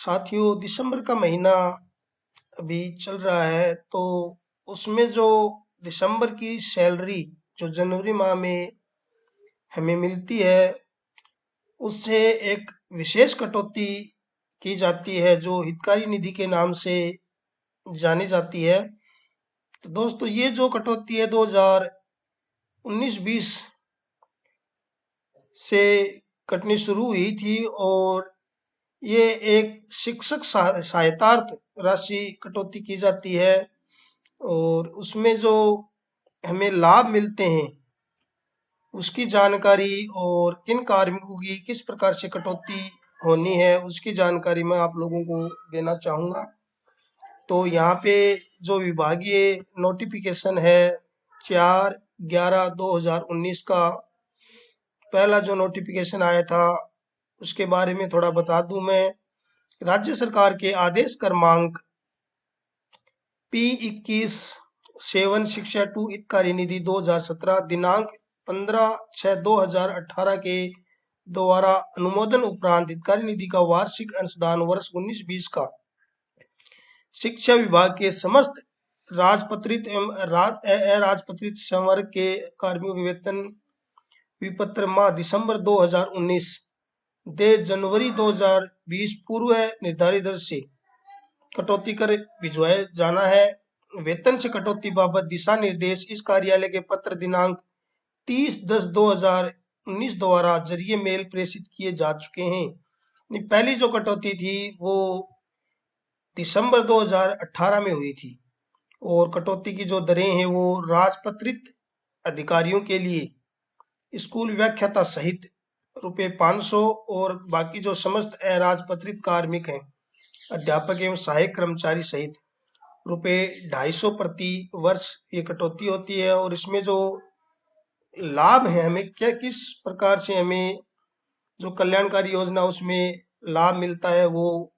साथियों, दिसंबर का महीना अभी चल रहा है, तो उसमें जो दिसंबर की सैलरी जो जनवरी माह में हमें मिलती है, उससे एक विशेष कटौती की जाती है जो हितकारी निधि के नाम से जानी जाती है। तो दोस्तों, ये जो कटौती है 2019-20 से कटनी शुरू हुई थी, और ये एक शिक्षक सहायतार्थ राशि कटौती की जाती है। और उसमें जो हमें लाभ मिलते हैं, उसकी जानकारी और किन कार्मिकों की किस प्रकार से कटौती होनी है, उसकी जानकारी मैं आप लोगों को देना चाहूँगा। तो यहाँ पे जो विभागीय नोटिफिकेशन है 4/11/2019 का पहला जो नोटिफिकेशन आया था, उसके बारे में थोड़ा बता दूं मैं। राज्य सरकार के आदेश क्रमांक P21 सेवन शिक्षा टू हितकारी निधि 2017 दिनांक 15/6/2018 के द्वारा अनुमोदन उपरांत हितकारी निधि का वार्षिक अंशदान वर्ष 19-20 का शिक्षा विभाग के समस्त राजपत्रित एवं अराजपत्रित संवर्ग के कार्मिकों के वेतन विपत्र माह दिसंबर 2019 दे जनवरी 2020 पूर्व निर्धारित दर से कटौती कर भिजवाया जाना है। वेतन से कटौती बाबत दिशा निर्देश इस कार्यालय के पत्र दिनांक 30/10/2019 द्वारा जरिए मेल प्रेषित किए जा चुके हैं। पहली जो कटौती थी वो दिसंबर 2018 में हुई थी, और कटौती की जो दरें हैं वो राजपत्रित अधिकारियों के लिए स्कूल व्याख्याता सहित ₹500, और बाकी जो समस्त अराजपत्रित कार्मिक हैं, अध्यापक एवं सहायक कर्मचारी सहित ₹250 प्रति वर्ष ये कटौती होती है। और इसमें जो लाभ है, हमें क्या किस प्रकार से हमें जो कल्याणकारी योजना उसमें लाभ मिलता है, वो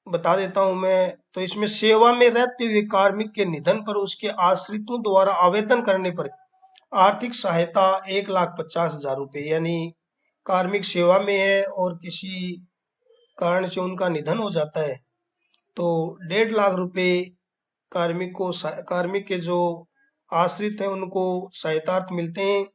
बता देता हूं मैं। तो इसमें सेवा में रहते हुए कार्मिक के निधन पर उसके आश्रितों द्वारा आवेदन करने पर आर्थिक सहायता ₹1,50,000, यानी कार्मिक सेवा में है और किसी कारण से उनका निधन हो जाता है, तो ₹1.5 लाख कार्मिक के जो आश्रित हैं उनको सहायतार्थ मिलते हैं।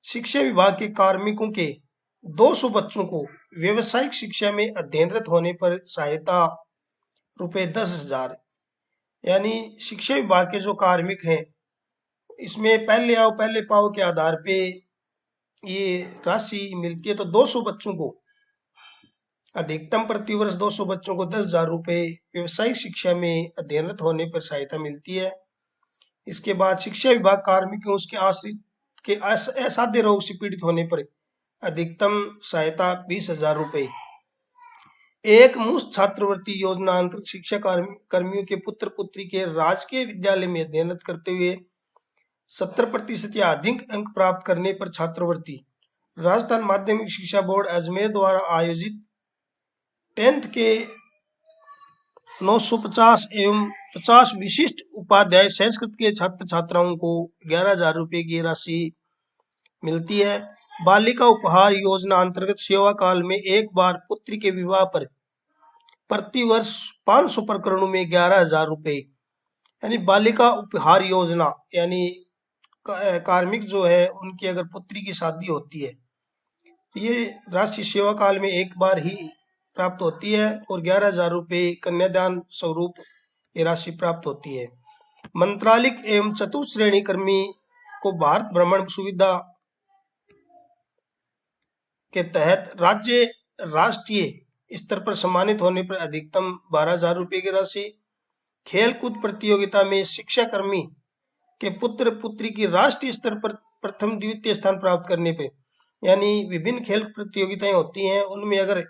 शिक्षा विभाग के कार्मिकों के 200 बच्चों को व्यवसायिक शिक्षा में अध्ययनरत होने पर सहायता ₹10,000, यानी शिक्षा विभाग के जो कार्मिक हैं, इसमें पहले आओ पहले पाओ के आधार पे ये राशि मिलती है। तो 200 बच्चों को अधिकतम प्रतिवर्ष 200 बच्चों को ₹10,000 व्यवसायिक शिक्षा में अध्ययनरत होने पर सहायता मिलती है। इसके बाद शिक्षा विभाग कार्मिकों उसके आश्रित के असाध्य रोग से पीड़ित होने पर अधिकतम सहायता ₹20,000। एक मुश्त छात्रवृत्ति योजना अंतर्गत शिक्षा कर्मियों के पुत्र पुत्री के राजकीय विद्यालय में अध्ययनरत करते हुए 70% या अधिक अंक प्राप्त करने पर छात्रवृत्ति राजस्थान माध्यमिक शिक्षा बोर्ड अजमेर द्वारा आयोजित 10th के 950 एवं 50 विशिष्ट उपाध्याय संस्कृत के छात्र छात्राओं को ₹11,000 की राशि मिलती है। बालिका उपहार योजना अंतर्गत सेवा काल में एक बार पुत्री के विवाह पर प्रतिवर्ष 500 प्रकरणों में ₹11,000, यानी बालिका उपहार योजना, यानी कार्मिक जो है उनकी अगर पुत्री की शादी होती है, ये राशि सेवा काल में एक बार ही प्राप्त होती है, और ₹11,000 कन्यादान स्वरूप ये राशि प्राप्त होती है। मंत्रालय एवं चतुश्रेणी कर्मी को भारत भ्रमण सुविधा के तहत राज्य राष्ट्रीय स्तर पर सम्मानित होने पर अधिकतम ₹12,000 की राशि। खेलकूद प्रतियोगिता में शिक्षा कर्मी के पुत्र पुत्री की राष्ट्रीय स्तर पर प्रथम द्वितीय स्थान प्राप्त करने पे, यानी विभिन्न खेल प्रतियोगिताएं होती हैं, उनमें अगर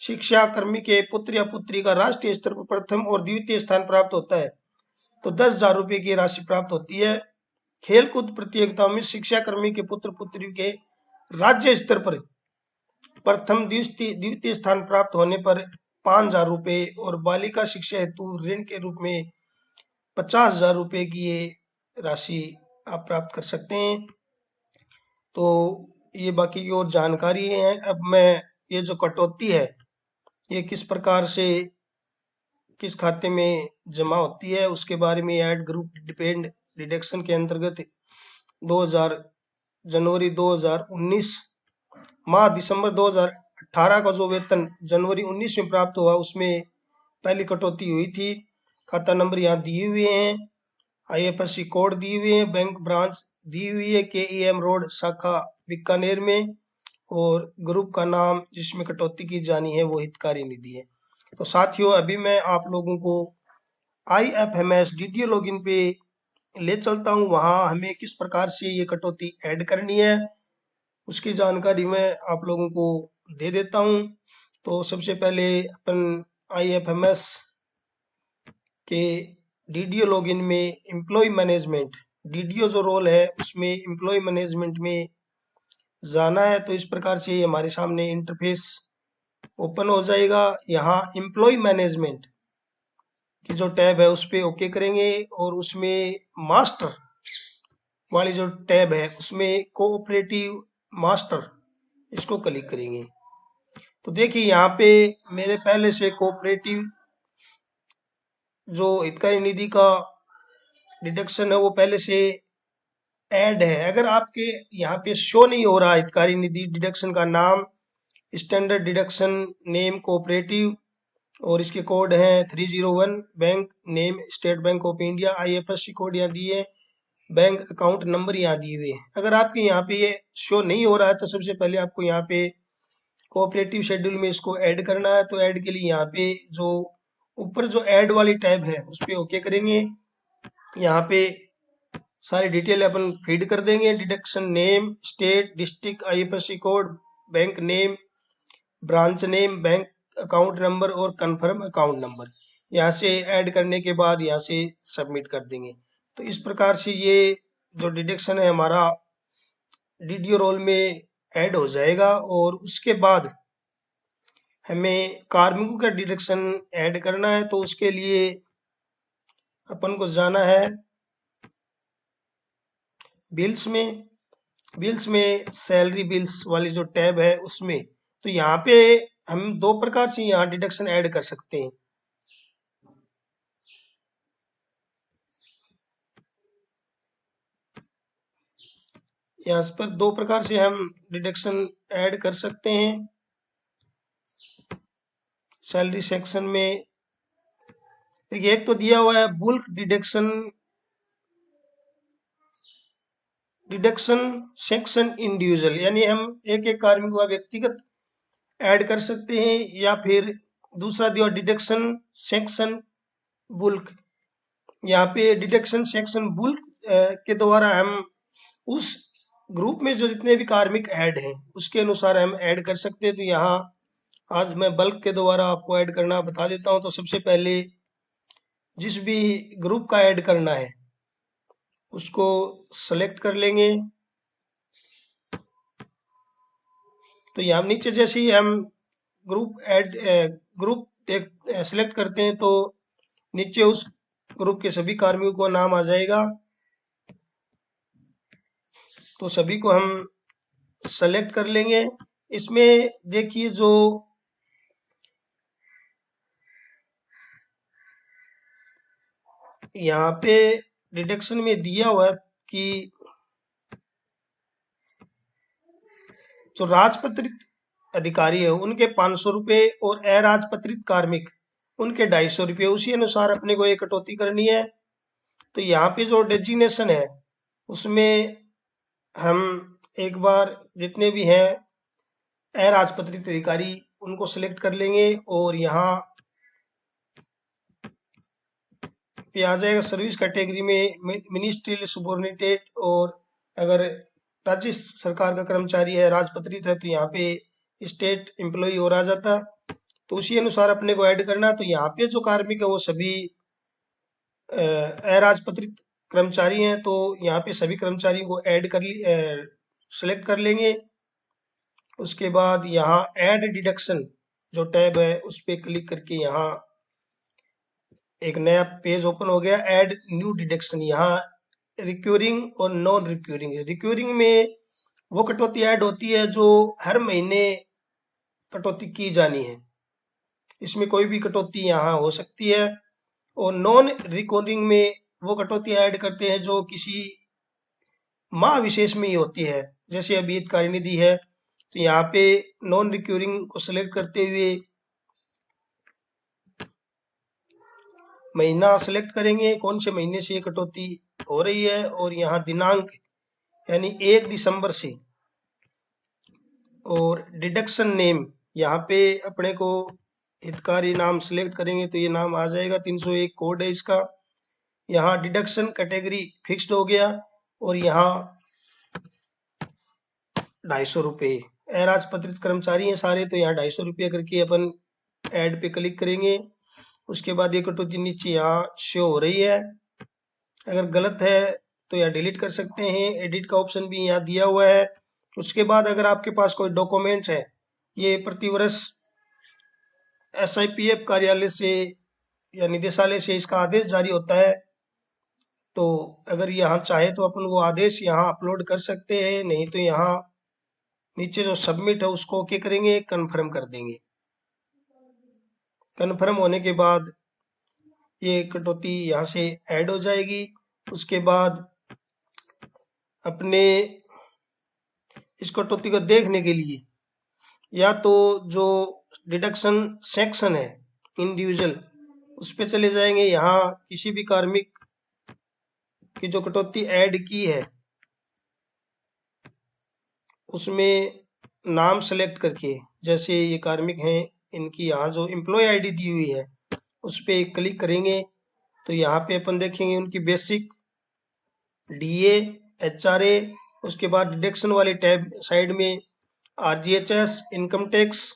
शिक्षा कर्मी के पुत्र या पुत्री का राष्ट्रीय स्तर पर प्रथम और द्वितीय स्थान प्राप्त होता है तो ₹10,000 की राशि प्राप्त होती है। खेलकूद प्रतियोगिताओं में शिक्षा कर्मी के पुत्र पुत्री के राज्य स्तर पर प्रथम द्वितीय स्थान प्राप्त होने पर ₹5,000, और बालिका शिक्षा हेतु ऋण के रूप में ₹50,000 की ये राशि आप प्राप्त कर सकते हैं। तो ये बाकी की और जानकारी है। अब मैं ये जो कटौती है ये किस प्रकार से किस खाते में जमा होती है उसके बारे में ऐड ग्रुप डिपेंड डिडक्शन के अंतर्गत 2000 जनवरी 2019 माह दिसंबर 2018 का जो वेतन जनवरी 19 में प्राप्त हुआ उसमें पहली कटौती हुई थी। खाता नंबर यहाँ दिए हुए हैं, आईएफएससी कोड दिए हुए हैं, बैंक ब्रांच दी हुई है केईएम रोड शाखा बीकानेर में, और ग्रुप का नाम जिसमें कटौती की जानी है वो हितकारी निधि है। तो साथियों, अभी मैं आप लोगों को IFMS DDO लॉगिन पे ले चलता हूँ। वहाँ हमें किस प्रकार से ये कटौती ऐड करनी है उसकी जानकारी मैं आप लोगों को दे देता हूँ। तो सबसे पहले अपन IFMS के DDO लॉगिन में एम्प्लॉय मैनेजमेंट DDO जो रोल है उसमें एम्प्लॉय मैनेजमेंट में जाना है। तो इस प्रकार से हमारे सामने इंटरफेस ओपन हो जाएगा। यहाँ एम्प्लॉय मैनेजमेंट की जो टैब है उस पर ओके करेंगे और उसमें मास्टर वाली जो टैब है उसमें कोऑपरेटिव मास्टर इसको क्लिक करेंगे। तो देखिए यहाँ पे मेरे पहले से कोऑपरेटिव जो हितकारी निधि का डिडक्शन है वो पहले से ऐड है। अगर आपके यहाँ पे शो नहीं हो रहा हितकारी निधि डिडक्शन का नाम, स्टैंडर्ड डिडक्शन नेम कोऑपरेटिव और इसके कोड हैं 301, bank name state bank of India, IFSC code यहाँ दिए, बैंक अकाउंट नंबर यहाँ दिए हुए हैं। अगर आपके यहाँ पे ये शो नहीं हो रहा है तो सबसे पहले आपको यहाँ पे कोऑपरेटिव शेड्यूल में इसको ऐड करना है। तो ऐड के लिए यहाँ पे जो ऊपर जो ऐड वाली टैब है उस पर ओके करेंगे। यहाँ पे सारी डिटेल अपन फीड कर देंगे, deduction name, state, district, IFSC code, bank name, branch name, bank account number और कंफर्म अकाउंट नंबर। यहाँ से ऐड करने के बाद यहाँ से सबमिट कर देंगे। तो इस प्रकार से ये जो डिडक्शन है हमारा DDO रोल में ऐड हो जाएगा। और उसके बाद हमें कार्मिकों का डिडक्शन ऐड करना है। तो उसके लिए अपन को जाना है बिल्स में सैलरी बिल्स वाली जो टैब है उसमें। तो यहाँ पे हम दो प्रकार से यहाँ डिडक्शन ऐड कर सकते हैं। यहाँ पर दो प्रकार से हम डिडक्शन ऐड कर सकते हैं। सैलरी सेक्शन में देखिए एक तो दिया हुआ है बुल्क डिडक्शन सेक्शन इंडिविजुअल, यानी हम एक एक कार्मिक का व्यक्तिगत ऐड कर सकते हैं, या फिर दूसरा दिया डिडक्शन सेक्शन बुल्क। यहाँ पे डिडक्शन सेक्शन बुल्क के द्वारा हम उस ग्रुप में जो जितने भी कार्मिक ऐड हैं उसके अनुसार हम ऐड कर सकते हैं। तो यहाँ आज मैं बल्क के द्वारा आपको ऐड करना बता देता हूँ। तो सबसे पहले जिस भी ग्रुप का ऐड करना है उसको सेलेक्ट कर लेंगे। तो यहाँ नीचे जैसे ही हम ग्रुप सेलेक्ट करते हैं तो नीचे उस ग्रुप के सभी कार्मिकों का नाम आ जाएगा। तो सभी को हम सेलेक्ट कर लेंगे। इसमें देखिए जो यहाँ पे डिडक्शन में दिया हुआ है कि जो राजपत्रित अधिकारी है उनके 500 रुपये और अराजपत्रित कार्मिक उनके 250 रुपये, उसी अनुसार अपने को ये कटौती करनी है। तो यहाँ पे जो डेजिग्नेशन है उसमें हम एक बार जितने भी हैं अराजपत्रित अधिकारी उनको सिलेक्ट कर लेंगे और यहाँ पे आ जाएगा सर्विस कैटेगरी में मिनिस्ट्रियल सुबॉर्डिनेटेड, और अगर राज्य सरकार का कर्मचारी है राजपत्रित है तो यहाँ पे स्टेट एम्प्लॉय और आ जाता। तो उसी अनुसार अपने को ऐड करना। तो यहाँ पे जो कार्मिक है वो सभी अराजपत्रित कर्मचारी हैं। तो यहाँ पे सभी कर्मचारियों को ऐड कर सेलेक्ट कर लेंगे। उसके बाद यहाँ ऐड डिडक्शन जो टैब है उस पर क्लिक करके यहाँ एक नया पेज ओपन हो गया, ऐड न्यू डिडक्शन। यहाँ रिक्यूरिंग और नॉन रिक्यूरिंग, रिक्यूरिंग में वो कटौती ऐड होती है जो हर महीने कटौती की जानी है, इसमें कोई भी कटौती यहाँ हो सकती है। और नॉन रिकॉर्डिंग में वो कटौती ऐड करते हैं जो किसी माह विशेष में ही होती है। जैसे अभी हितकारी निधि है, तो यहाँ पे नॉन रिक्यूरिंग को सिलेक्ट करते हुए महीना सिलेक्ट करेंगे, कौन से महीने से ये कटौती हो रही है, और यहाँ दिनांक यानी 1 दिसंबर से। और डिडक्शन नेम, यहाँ पे अपने को हितकारी नाम सिलेक्ट करेंगे तो ये नाम आ जाएगा, 301 कोड है इसका। यहाँ डिडक्शन कैटेगरी फिक्स्ड हो गया, और यहाँ 250 रुपये। अराजपत्रित कर्मचारी हैं सारे, तो यहाँ 250 रुपये करके अपन ऐड पे क्लिक करेंगे। उसके बाद ये कटौती नीचे यहाँ शो हो रही है। अगर गलत है तो यहाँ डिलीट कर सकते हैं, एडिट का ऑप्शन भी यहाँ दिया हुआ है। उसके बाद अगर आपके पास कोई डॉक्यूमेंट है, ये प्रतिवर्ष SIPF कार्यालय से या निदेशालय से इसका आदेश जारी होता है, तो अगर यहाँ चाहे तो अपन वो आदेश यहाँ अपलोड कर सकते हैं, नहीं तो यहाँ नीचे जो सबमिट है उसको ओके करेंगे, कन्फर्म कर देंगे। कन्फर्म होने के बाद ये कटौती यहाँ से ऐड हो जाएगी। उसके बाद अपने इस कटौती को देखने के लिए या तो जो डिडक्शन सेक्शन है इंडिविजुअल, उस पे चले जाएंगे। यहाँ किसी भी कार्मिक की जो कटौती ऐड की है उसमें नाम सेलेक्ट करके, जैसे ये कार्मिक हैं, इनकी यहाँ जो एम्प्लॉय आईडी दी हुई है उस पे क्लिक करेंगे, तो यहाँ पे अपन देखेंगे उनकी बेसिक, DA, HRA, उसके बाद डिडक्शन वाले टैब साइड में RGHS, इनकम टैक्स,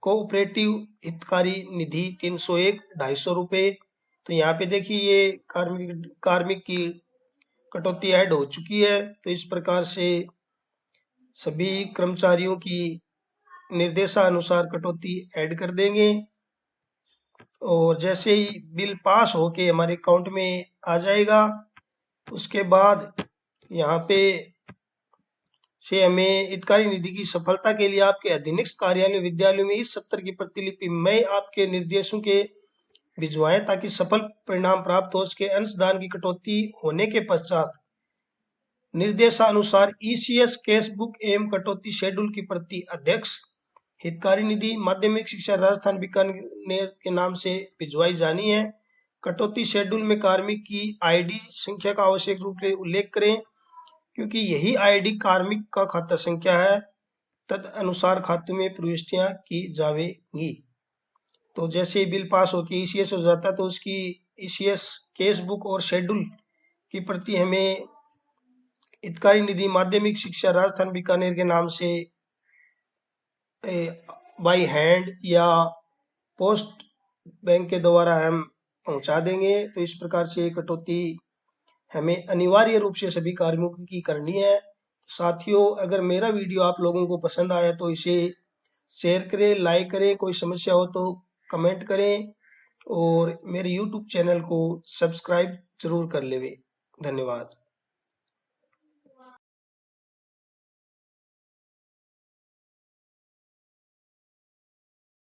कोऑपरेटिव हितकारी निधि 301, 250 रुपये। तो यहाँ पे देखिए ये कार्मिक की कटौती ऐड हो चुकी है। तो इस प्रकार से सभी कर्मचारियों की निर्देशानुसार कटौती ऐड कर देंगे, और जैसे ही बिल पास होके हमारे अकाउंट में आ जाएगा, उसके बाद यहाँ पे से हमें हितकारी निधि की सफलता के लिए आपके अधीनस्थ कार्यालय विद्यालयों में इस सत्र की प्रतिलिपि मैं आपके निर्देशों के भिजवाएं, ताकि सफल परिणाम प्राप्त हो सके। अंशदान की कटौती होने के पश्चात निर्देशानुसार ECS केस बुक एवं कटौती शेड्यूल की प्रति अध्यक्ष हितकारी निधि माध्यमिक शिक्षा राजस्थान बीकानेर के नाम से भिजवाई जानी है। कटौती शेड्यूल में कार्मिक की ID संख्या का आवश्यक रूप से उल्लेख करें, क्योंकि यही ID कार्मिक का खाता संख्या है। तद अनुसार खाते में प्रविष्टियां की जाएंगी। तो जैसे ही बिल पास होकर ECS हो जाता है, तो उसकी ECS केस बुक और शेड्यूल की प्रति हमें हितकारी निधि माध्यमिक शिक्षा राजस्थान बीकानेर के नाम से बाई हैंड या पोस्ट बैंक के द्वारा हम पहुंचा देंगे। तो इस प्रकार से कटौती हमें अनिवार्य रूप से सभी कार्मिकों की करनी है। साथियों, अगर मेरा वीडियो आप लोगों को पसंद आया तो इसे शेयर करें, लाइक करें, कोई समस्या हो तो कमेंट करें, और मेरे YouTube चैनल को सब्सक्राइब जरूर कर लें। धन्यवाद।